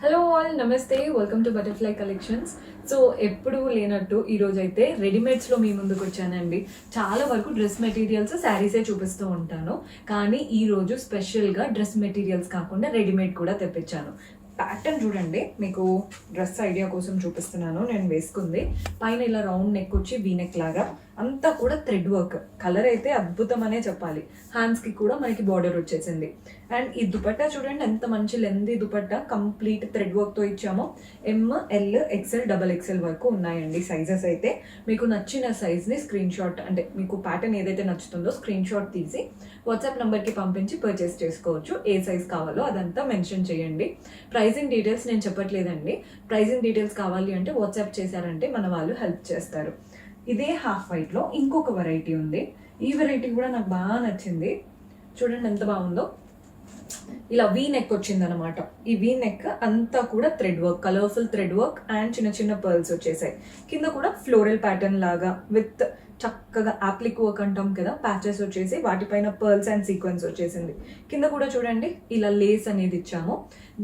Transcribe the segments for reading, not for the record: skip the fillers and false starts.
Hello all, నమస్తే, welcome to butterfly collections. So ఎప్పుడు లేనట్టు ఈరోజు అయితే రెడీమేడ్స్లో మీ ముందుకు వచ్చానండి. చాలా వరకు డ్రెస్ మెటీరియల్స్, శారీసే చూపిస్తూ ఉంటాను, కానీ ఈరోజు స్పెషల్గా డ్రెస్ మెటీరియల్స్ కాకుండా రెడీమేడ్ కూడా తెప్పించాను. ప్యాటర్న్ చూడండి, మీకు డ్రెస్ ఐడియా కోసం చూపిస్తున్నాను. నేను వేసుకుంది పైన ఇలా రౌండ్ నెక్ వచ్చి వీ నెక్ లాగా, అంతా కూడా థ్రెడ్ వర్క్. కలర్ అయితే అద్భుతం అనే చెప్పాలి. హ్యాండ్స్కి కూడా మనకి బార్డర్ వచ్చేసింది. అండ్ ఈ దుపట్టా చూడండి ఎంత మంచి లెందీ దుపట్టా, కంప్లీట్ థ్రెడ్ వర్క్తో ఇచ్చాము. ML XL XXL వరకు ఉన్నాయండి సైజెస్ అయితే. మీకు నచ్చిన సైజ్ని స్క్రీన్ షాట్, అంటే మీకు ప్యాటర్న్ ఏదైతే నచ్చుతుందో స్క్రీన్ షాట్ తీసి వాట్సాప్ నెంబర్కి పంపించి పర్చేస్ చేసుకోవచ్చు. ఏ సైజ్ కావాలో అదంతా మెన్షన్ చేయండి. ప్రైజింగ్ డీటెయిల్స్ నేను చెప్పట్లేదండి. ప్రైజింగ్ డీటెయిల్స్ కావాలి అంటే వాట్సాప్ చేశారంటే మన వాళ్ళు హెల్ప్ చేస్తారు. ఇదే హాఫ్ వైట్లో ఇంకొక వెరైటీ ఉంది. ఈ వెరైటీ కూడా నాకు బాగా నచ్చింది. చూడండి ఎంత బాగుందో. ఇలా వీ నెక్ వచ్చింది అనమాట. ఈ వీ నెక్ అంతా కూడా thread work, colourful thread work and చిన్న చిన్న పర్ల్స్ వచ్చేసాయి. కింద కూడా ఫ్లోరల్ ప్యాటర్న్ లాగా విత్ చక్కగా యాప్లిక్ వర్క్ అంటాం కదా, ప్యాచెస్ వచ్చేసి వాటిపైన పర్ల్స్ అండ్ సీక్వెన్స్ వచ్చేసింది. కింద కూడా చూడండి ఇలా లేస్ అనేది ఇచ్చాము.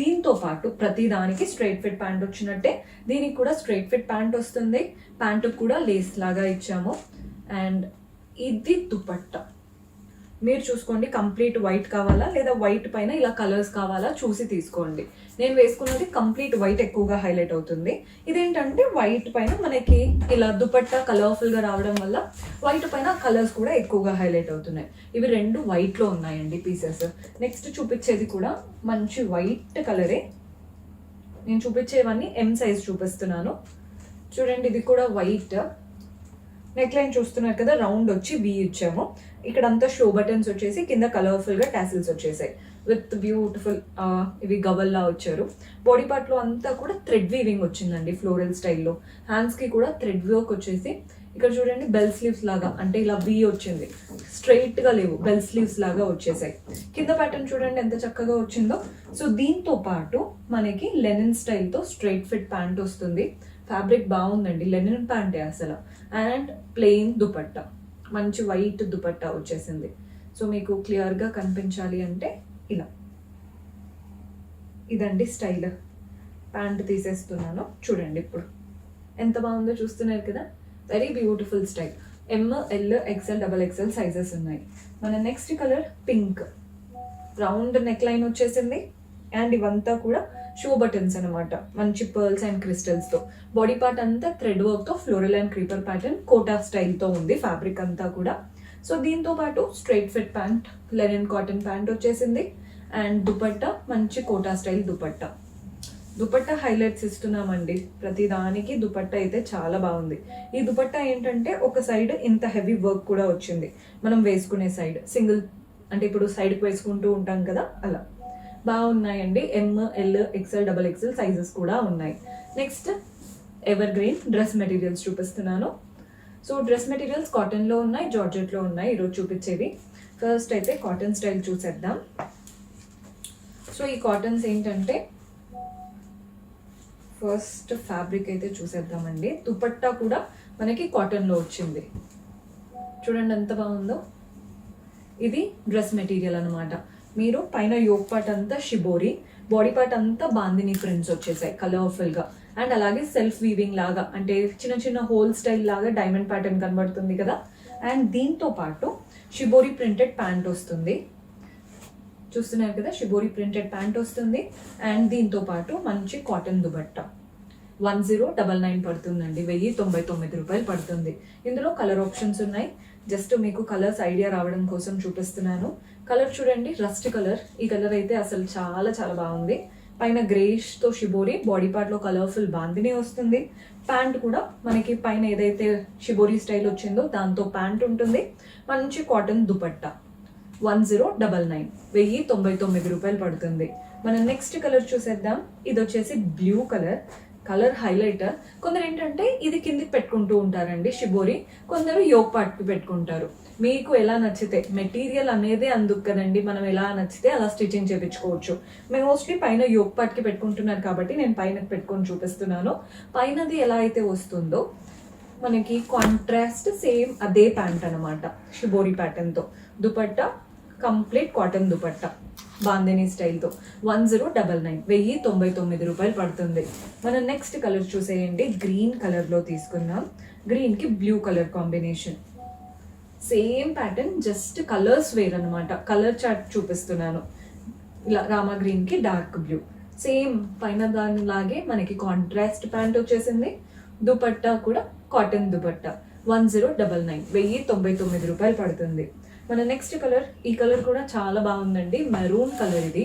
దీంతో పాటు ప్రతి దానికి స్ట్రైట్ ఫిట్ ప్యాంట్ వచ్చినట్టే దీనికి కూడా స్ట్రైట్ ఫిట్ ప్యాంట్ వస్తుంది. ప్యాంటు కూడా లేస్ లాగా ఇచ్చాము. అండ్ ఇది దుపట్టా మీరు చూసుకోండి, కంప్లీట్ వైట్ కావాలా లేదా వైట్ పైన ఇలా కలర్స్ కావాలా చూసి తీసుకోండి. నేను వేసుకున్నది కంప్లీట్ వైట్ ఎక్కువగా హైలైట్ అవుతుంది. ఇదేంటంటే వైట్ పైన మనకి ఇలా దుపట్టా కలర్ఫుల్గా రావడం వల్ల వైట్ పైన కలర్స్ కూడా ఎక్కువగా హైలైట్ అవుతున్నాయి. ఇవి రెండు వైట్లో ఉన్నాయండి పీసెస్. నెక్స్ట్ చూపించేది కూడా మంచి వైట్ కలరే. నేను చూపించేవన్నీ M సైజ్ చూపిస్తున్నాను. చూడండి ఇది కూడా వైట్. నెక్ లైన్ చూస్తున్నారు కదా, రౌండ్ వచ్చి వీ ఇచ్చాము. ఇక్కడ అంతా షో బటన్స్ వచ్చేసి కింద కలర్ఫుల్ గా టాసిల్స్ వచ్చేసాయి విత్ బ్యూటిఫుల్ ఇవి గవల్లా వచ్చారు. బాడీ పార్ట్ లో అంతా కూడా థ్రెడ్ వీవింగ్ వచ్చిందండి ఫ్లోరల్ స్టైల్లో. హ్యాండ్స్ కి కూడా థ్రెడ్ వర్క్ వచ్చేసి ఇక్కడ చూడండి బెల్ స్లీవ్స్ లాగా, అంటే ఇలా వీ వచ్చింది, స్ట్రైట్ గా లేవు, బెల్ స్లీవ్స్ లాగా వచ్చేసాయి. కింద ప్యాటర్న్ చూడండి ఎంత చక్కగా వచ్చిందో. సో దీంతో పాటు మనకి లెనిన్ స్టైల్తో స్ట్రైట్ ఫిట్ ప్యాంట్ వస్తుంది. ఫ్యాబ్రిక్ బాగుందండి, లెనిన్ ప్యాంటే అసలు. అండ్ ప్లెయిన్ దుపట్టా, మంచి వైట్ దుపట్టా వచ్చేసింది. సో మీకు క్లియర్గా కనిపించాలి అంటే ఇలా ఇదండి స్టైల్. ప్యాంట్ తీసేస్తున్నాను చూడండి ఇప్పుడు ఎంత బాగుందో, చూస్తున్నారు కదా, very beautiful style. ML XL XXL sizes ఉన్నాయి. మన next colour pink, round neck line వచ్చేసింది. అండ్ ఇవంతా కూడా షో బటన్స్ అనమాట, మంచి పర్ల్స్ అండ్ క్రిస్టల్స్ తో. బాడీ పార్ట్ అంతా థ్రెడ్ వర్క్ తో floral and creeper pattern Kota style తో ఉంది ఫ్యాబ్రిక్ అంతా కూడా. సో దీంతో పాటు straight fit pant, linen cotton pant వచ్చేసింది. అండ్ దుపట్టా మంచి కోటా స్టైల్ దుపట్టా. దుపట్టా హైలైట్స్ ఇస్తున్నామండి ప్రతి దానికి. దుపట్టా అయితే చాలా బాగుంది. ఈ దుపట్టా ఏంటంటే ఒక సైడ్ ఇంత హెవీ వర్క్ కూడా వచ్చింది, మనం వేసుకునే సైడ్ సింగిల్, అంటే ఇప్పుడు సైడ్కి వేసుకుంటూ ఉంటాం కదా అలా. బాగున్నాయండి. ML XL XXL సైజెస్ కూడా ఉన్నాయి. Next ever green dress materials చూపిస్తున్నాను. సో డ్రెస్ మెటీరియల్స్ కాటన్లో ఉన్నాయి, జార్జెట్లో ఉన్నాయి ఈరోజు చూపించేవి. ఫస్ట్ అయితే కాటన్ స్టైల్ చూసేద్దాం. సో ఈ కాటన్స్ ఏంటంటే ఫస్ట్ ఫ్యాబ్రిక్ అయితే చూసేద్దామండి. దుపట్టా కూడా మనకి కాటన్లో వచ్చింది. చూడండి ఎంత బాగుందో. ఇది డ్రెస్ మెటీరియల్ అనమాట. మీరు పైన యోక్ పార్ట్ అంతా షిబోరి, బాడీ పార్ట్ అంతా బాందిని ప్రింట్స్ వచ్చేసాయి కలర్ఫుల్గా. అండ్ అలాగే సెల్ఫ్ వీవింగ్ లాగా, అంటే చిన్న చిన్న హోల్ స్టైల్ లాగా డైమండ్ ప్యాటర్న్ కనబడుతుంది కదా. అండ్ దీంతో పాటు షిబోరి ప్రింటెడ్ ప్యాంట్ వస్తుంది. చూస్తున్నారు కదా, షిబోరి ప్రింటెడ్ ప్యాంట్ వస్తుంది. అండ్ దీంతో పాటు మంచి కాటన్ దుపట్టా 1099 పడుతుందండి, 1099 రూపాయలు పడుతుంది. ఇందులో కలర్ ఆప్షన్స్ ఉన్నాయి. జస్ట్ మీకు కలర్స్ ఐడియా రావడం కోసం చూపిస్తున్నాను. కలర్ చూడండి, రస్ట్ కలర్. ఈ కలర్ అయితే అసలు చాలా చాలా బాగుంది. పైన గ్రేష్ తో షిబోరి, బాడీ పార్ట్ లో కలర్ఫుల్ బాందిని వస్తుంది. ప్యాంట్ కూడా మనకి పైన ఏదైతే షిబోరి స్టైల్ వచ్చిందో దాంతో ప్యాంట్ ఉంటుంది. మంచి కాటన్ దుపట్టా 1099, 1099 రూపాయలు పడుతుంది. మనం నెక్స్ట్ కలర్ చూసేద్దాం. ఇది వచ్చేసి బ్లూ కలర్. Colour highlighter. కొందరు ఏంటంటే ఇది కిందికి పెట్టుకుంటూ ఉంటారండి షిబోరి, కొందరు యోక్ పార్ట్కి పెట్టుకుంటారు. మీకు ఎలా నచ్చితే, మెటీరియల్ అనేది అందుకు కదండి, మనం ఎలా నచ్చితే అలా స్టిచ్చింగ్ చేయించుకోవచ్చు. మేము మోస్ట్లీ పైన యోక్ పార్ట్కి పెట్టుకుంటున్నారు కాబట్టి నేను పైన పెట్టుకొని చూపిస్తున్నాను. పైనది ఎలా అయితే వస్తుందో మనకి కాంట్రాస్ట్ సేమ్ అదే ప్యాంట్ అనమాట, షిబోరి ప్యాటర్న్తో. Dupatta complete cotton dupatta. బాందిని స్టైల్తో 1099 1099 పడుతుంది. మనం నెక్స్ట్ కలర్ చూసేయండి, గ్రీన్ కలర్లో తీసుకుందాం. గ్రీన్కి blue colour combination, same pattern, just colours వేర్ అనమాట. కలర్ చార్ట్ చూపిస్తున్నాను. ఇలా రామా గ్రీన్కి డార్క్ బ్లూ, సేమ్ పైన దానిలాగే మనకి కాంట్రాస్ట్ ప్యాంట్ వచ్చేసింది. దుపట్టా కూడా కాటన్ దుపట్టా 1099 1099 పడుతుంది. మన నెక్స్ట్ కలర్, ఈ కలర్ కూడా చాలా బాగుందండి, మెరూన్ కలర్. ఇది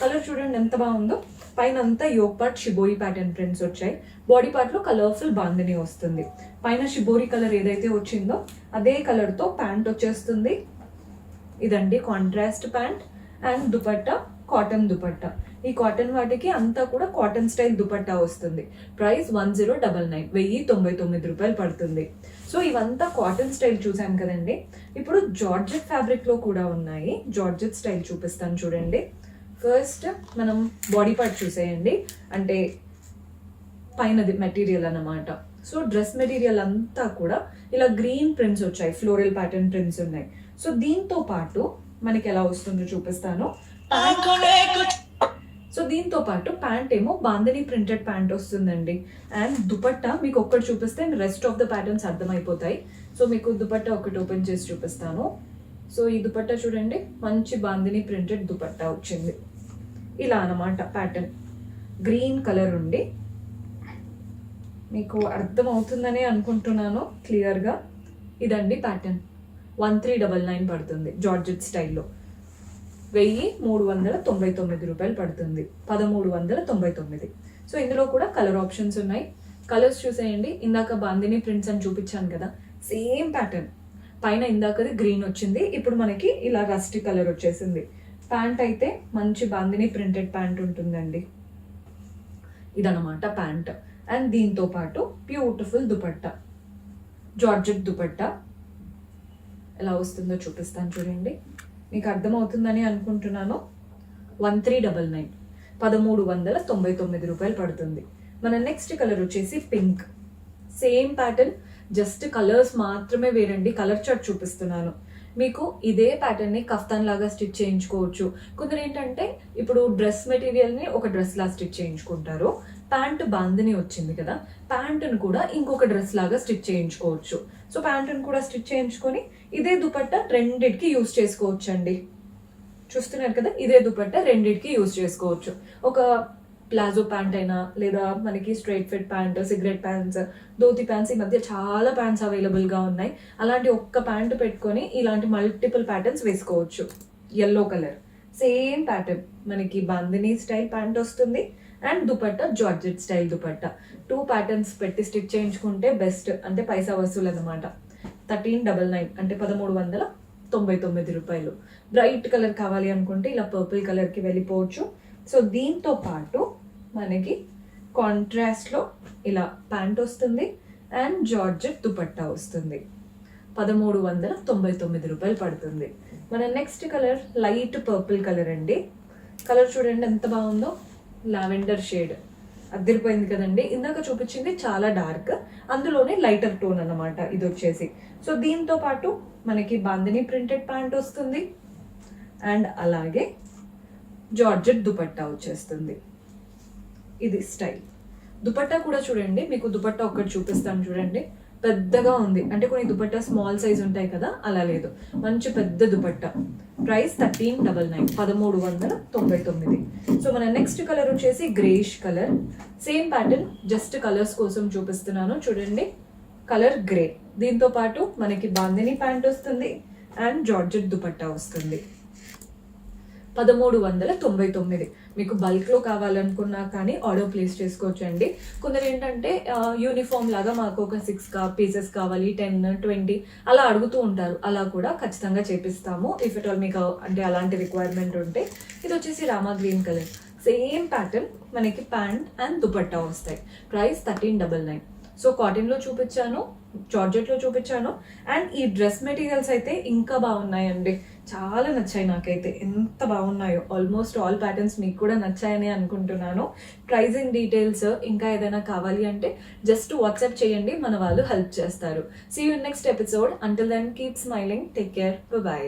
కలర్ చూడండి ఎంత బాగుందో. పైన అంతా yoke part shibori pattern prints వచ్చాయి. బాడీ పార్ట్ లో కలర్ఫుల్ బాందిని వస్తుంది. పైన షిబోరి కలర్ ఏదైతే వచ్చిందో అదే కలర్ తో ప్యాంట్ వచ్చేస్తుంది. ఇదండి contrast pant. And dupatta cotton dupatta. ఈ కాటన్ వాటికి అంతా కూడా కాటన్ స్టైల్ దుపట్టా వస్తుంది. ప్రైస్ 1099 1099 పడుతుంది. సో ఇవంతా కాటన్ స్టైల్ చూసాం కదండి. ఇప్పుడు జార్జెట్ ఫ్యాబ్రిక్ లో కూడా ఉన్నాయి. జార్జెట్ స్టైల్ చూపిస్తాను చూడండి. ఫస్ట్ మనం బాడీ పార్ట్ చూసేయండి, అంటే పైనది మెటీరియల్ అన్నమాట. సో డ్రెస్ మెటీరియల్ అంతా కూడా ఇలా గ్రీన్ ప్రింట్స్ వచ్చాయి, ఫ్లోరల్ ప్యాటర్న్ ప్రింట్స్ ఉన్నాయి. సో దీంతో పాటు మనకి ఎలా వస్తుందో చూపిస్తాను. సో దీంతో పాటు ప్యాంట్ ఏమో బాందిని ప్రింటెడ్ ప్యాంట్ వస్తుందండి. అండ్ దుపట్టా మీకు ఒక్కటి చూపిస్తే రెస్ట్ ఆఫ్ ద ప్యాటర్న్స్ అర్థమైపోతాయి. సో మీకు దుపట్టా ఒకటి ఓపెన్ చేసి చూపిస్తాను. సో ఈ దుపట్టా చూడండి, మంచి బాందిని ప్రింటెడ్ దుపట్టా వచ్చింది. ఇలా అన్నమాట ప్యాటర్న్, గ్రీన్ కలర్ ఉండి. మీకు అర్థం అవుతుందని అనుకుంటున్నాను క్లియర్గా. ఇదండి ప్యాటర్న్ 1399 పడుతుంది జార్జెట్ స్టైల్లో. 1399 పడుతుంది, 1399. సో ఇందులో కూడా కలర్ ఆప్షన్స్ ఉన్నాయి. కలర్స్ చూసేయండి. ఇందాక బాందిని ప్రింట్స్ అని చూపించాను కదా, సేమ్ ప్యాటర్న్. పైన ఇందాకది గ్రీన్ వచ్చింది, ఇప్పుడు మనకి ఇలా రస్టీ కలర్ వచ్చేసింది. ప్యాంట్ అయితే మంచి బాందిని ప్రింటెడ్ ప్యాంట్ ఉంటుందండి. ఇదన్నమాట ప్యాంట్. అండ్ దీంతో పాటు బ్యూటిఫుల్ దుపట్టా, జార్జెట్ దుపట్టా ఎలా వస్తుందో చూపిస్తాను చూడండి. మీకు అర్థమవుతుందని అనుకుంటున్నాను. 1399 1399 పడుతుంది. మన నెక్స్ట్ కలర్ వచ్చేసి pink. Same pattern, just colours మాత్రమే వేరండి. కలర్ చార్ట్ చూపిస్తున్నాను మీకు. ఇదే ప్యాటర్న్ ని కఫ్తాన్ లాగా స్టిచ్ చేయించుకోవచ్చు. కొందరు ఏంటంటే ఇప్పుడు డ్రెస్ మెటీరియల్ ని ఒక డ్రెస్ లా స్టిచ్ చేయించుకుంటారు. ప్యాంట్ బాందిని వచ్చింది కదా, ప్యాంటును కూడా ఇంకొక డ్రెస్ లాగా స్టిచ్ చేయించుకోవచ్చు. సో ప్యాంటును కూడా స్టిచ్ చేయించుకొని ఇదే దుపట్టా రెండిటికి యూజ్ చేసుకోవచ్చు అండి. చూస్తున్నారు కదా, ఇదే దుపట్టా రెండిటికి యూజ్ చేసుకోవచ్చు. ఒక ప్లాజో ప్యాంట్ అయినా, లేదా మనకి straight fit pant, cigarette pants, dhoti pants, ఈ మధ్య చాలా ప్యాంట్స్ అవైలబుల్గా ఉన్నాయి. అలాంటి ఒక్క ప్యాంట్ పెట్టుకొని ఇలాంటి మల్టిపుల్ ప్యాటర్న్స్ వేసుకోవచ్చు. ఎల్లో కలర్ సేమ్ ప్యాటర్న్, మనకి బాందిని స్టైల్ ప్యాంట్ వస్తుంది. And dupatta georgette style dupatta. 2 patterns పెట్టి స్టిచ్ చేయించుకుంటే బెస్ట్, అంటే పైసా వసూలు అనమాట. 1399 అంటే 1399. బ్రైట్ కలర్ కావాలి అనుకుంటే ఇలా పర్పుల్ కలర్కి వెళ్ళిపోవచ్చు. సో దీంతో పాటు మనకి కాంట్రాస్ట్లో ఇలా ప్యాంట్ వస్తుంది అండ్ జార్జెట్ దుపట్టా వస్తుంది. 1399 పడుతుంది. మన next colour light purple colour అండి. కలర్ చూడండి ఎంత బాగుందో, లావెండర్ షేడ్ అద్దరిపోయింది కదండి. ఇందాక చూపించింది చాలా డార్క్, అందులోనే లైటర్ టోన్ అన్నమాట ఇది వచ్చేసి. సో దీంతో పాటు మనకి బాందిని ప్రింటెడ్ ప్యాంట్ వస్తుంది అండ్ అలాగే జార్జెట్ దుపట్టా వచ్చేస్తుంది. ఇది స్టైల్. దుపట్టా కూడా చూడండి, మీకు దుపట్టా ఒకటి చూపిస్తాను చూడండి. పెద్దగా ఉంది, అంటే కొన్ని దుపట్టా స్మాల్ సైజ్ ఉంటాయి కదా, అలా లేదు, మంచి పెద్ద దుపట్టా. ప్రైస్ 1399 1399. సో మన నెక్స్ట్ కలర్ వచ్చేసి greyish colour. Same pattern, just colours కోసం చూపిస్తున్నాను చూడండి. Colour grey. దీంతో పాటు మనకి బాందిని ప్యాంట్ వస్తుంది అండ్ జార్జెట్ దుపట్టా వస్తుంది. 1399. మీకు బల్క్లో కావాలనుకున్నా కానీ ఆర్డర్ ప్లేస్ చేసుకోవచ్చు అండి. కొందరు ఏంటంటే యూనిఫామ్ లాగా మాకు ఒక 6 పీసెస్ కావాలి, 10, 20 అలా అడుగుతూ ఉంటారు. అలా కూడా ఖచ్చితంగా చేపిస్తాము ఇఫ్ ఇట్ ఆల్ మీకు అంటే అలాంటి రిక్వైర్మెంట్ ఉంటే. ఇది వచ్చేసి Rama green colour. Same pattern, మనకి ప్యాంట్ అండ్ దుపట్టా వస్తాయి. ప్రైస్ 1399. సో కాటన్లో చూపించాను, జార్జెట్లో చూపించాను అండ్ ఈ డ్రెస్ మెటీరియల్స్ అయితే ఇంకా బాగున్నాయండి. చాలా నచ్చాయి నాకైతే, ఎంత బాగున్నాయో. ఆల్మోస్ట్ ఆల్ ప్యాటర్న్స్ మీకు కూడా నచ్చాయని అనుకుంటున్నాను. ప్రైజింగ్ డీటెయిల్స్ ఇంకా ఏదైనా కావాలి అంటే జస్ట్ వాట్సాప్ చేయండి, మన వాళ్ళు హెల్ప్ చేస్తారు. See you next episode. Until then keep smiling, take care, by.